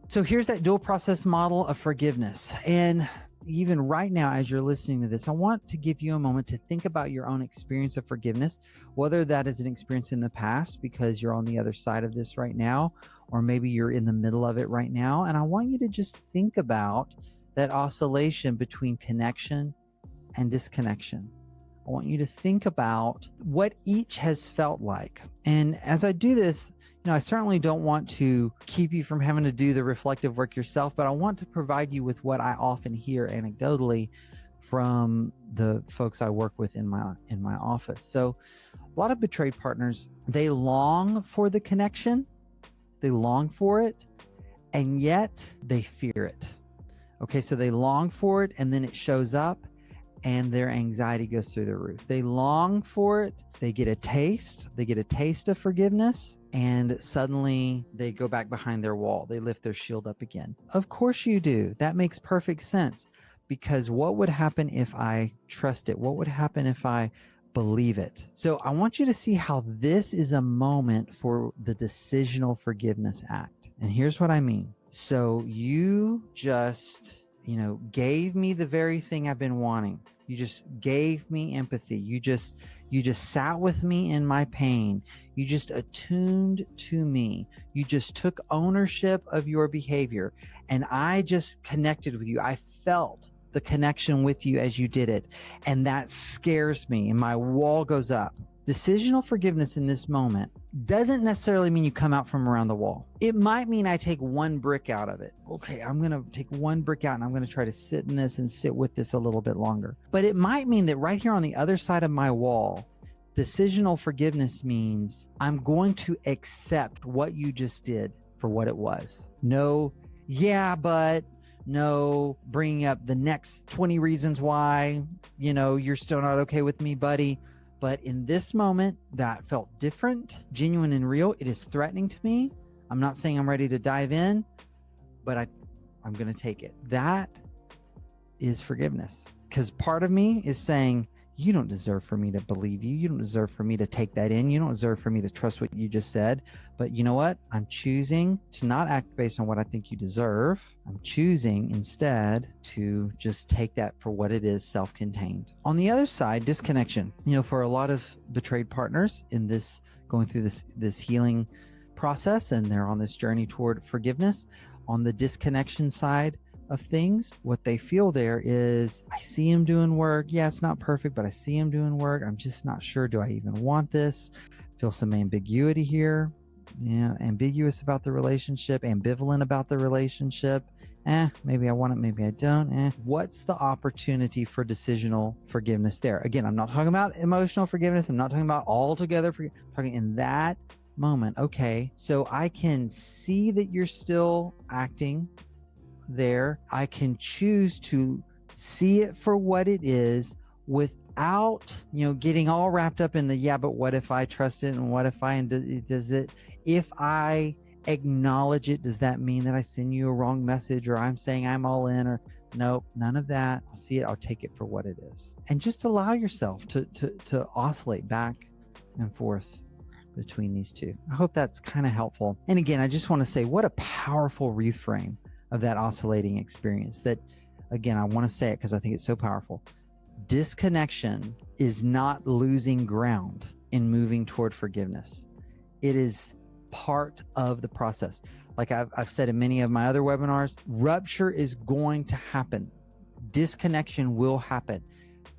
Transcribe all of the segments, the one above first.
So here's that dual process model of forgiveness. And even right now, as you're listening to this, I want to give you a moment to think about your own experience of forgiveness, whether that is an experience in the past because you're on the other side of this right now, or maybe you're in the middle of it right now. And I want you to just think about that oscillation between connection and disconnection. I want you to think about what each has felt like. And as I do this, I certainly don't want to keep you from having to do the reflective work yourself, but I want to provide you with what I often hear anecdotally from the folks I work with in my office. So a lot of betrayed partners, they long for the connection, they long for it, and yet they fear it. Okay, so they long for it and then it shows up and their anxiety goes through the roof. They long for it, they get a taste of forgiveness, and suddenly they go back behind their wall. They lift their shield up again. Of course you do. That makes perfect sense, because what would happen if I trust it? What would happen if I believe it? So I want you to see how this is a moment for the decisional forgiveness act. And here's what I mean. So you just gave me the very thing I've been wanting. You just gave me empathy. You just sat with me in my pain. You just attuned to me. You just took ownership of your behavior. And I just connected with you. I felt the connection with you as you did it. And that scares me and my wall goes up. Decisional forgiveness in this moment doesn't necessarily mean you come out from around the wall. It might mean I take one brick out of it. Okay, I'm going to take one brick out and I'm going to try to sit in this and sit with this a little bit longer. But it might mean that right here on the other side of my wall, decisional forgiveness means I'm going to accept what you just did for what it was. No, yeah, but no bringing up the next 20 reasons why, you're still not okay with me, buddy. But in this moment, that felt different, genuine and real. It is threatening to me. I'm not saying I'm ready to dive in, but I'm going to take it. That is forgiveness. Because part of me is saying, you don't deserve for me to believe you. You don't deserve for me to take that in. You don't deserve for me to trust what you just said. But you know what? I'm choosing to not act based on what I think you deserve. I'm choosing instead to just take that for what it is, self-contained. On the other side, disconnection. For a lot of betrayed partners in this, going through this healing process, and they're on this journey toward forgiveness, on the disconnection side of things, what they feel there is, I see him doing work. Yeah, it's not perfect, but I see him doing work. I'm just not sure. Do I even want this? Feel some ambiguity here. Ambiguous about the relationship, ambivalent about the relationship. Maybe I want it, maybe I don't. What's the opportunity for decisional forgiveness there? Again, I'm not talking about emotional forgiveness. I'm not talking about altogether forgiveness. I'm talking in that moment. Okay, so I can see that you're still acting there. I can choose to see it for what it is without, getting all wrapped up in the, yeah, but what if I trust it? And what if does it, if I acknowledge it, does that mean that I send you a wrong message, or I'm saying I'm all in, or nope, none of that. I'll see it. I'll take it for what it is. And just allow yourself to oscillate back and forth between these two. I hope that's kind of helpful. And again, I just want to say what a powerful reframe of that oscillating experience. That, again, I want to say it because I think it's so powerful. Disconnection is not losing ground in moving toward forgiveness. It is part of the process. Like I've said in many of my other webinars, rupture is going to happen. Disconnection will happen.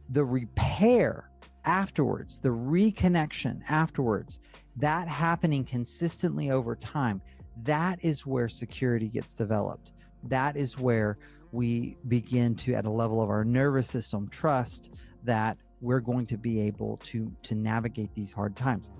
The repair afterwards, the reconnection afterwards, that happening consistently over time, that is where security gets developed. That is where we begin to, at a level of our nervous system, trust that we're going to be able to navigate these hard times.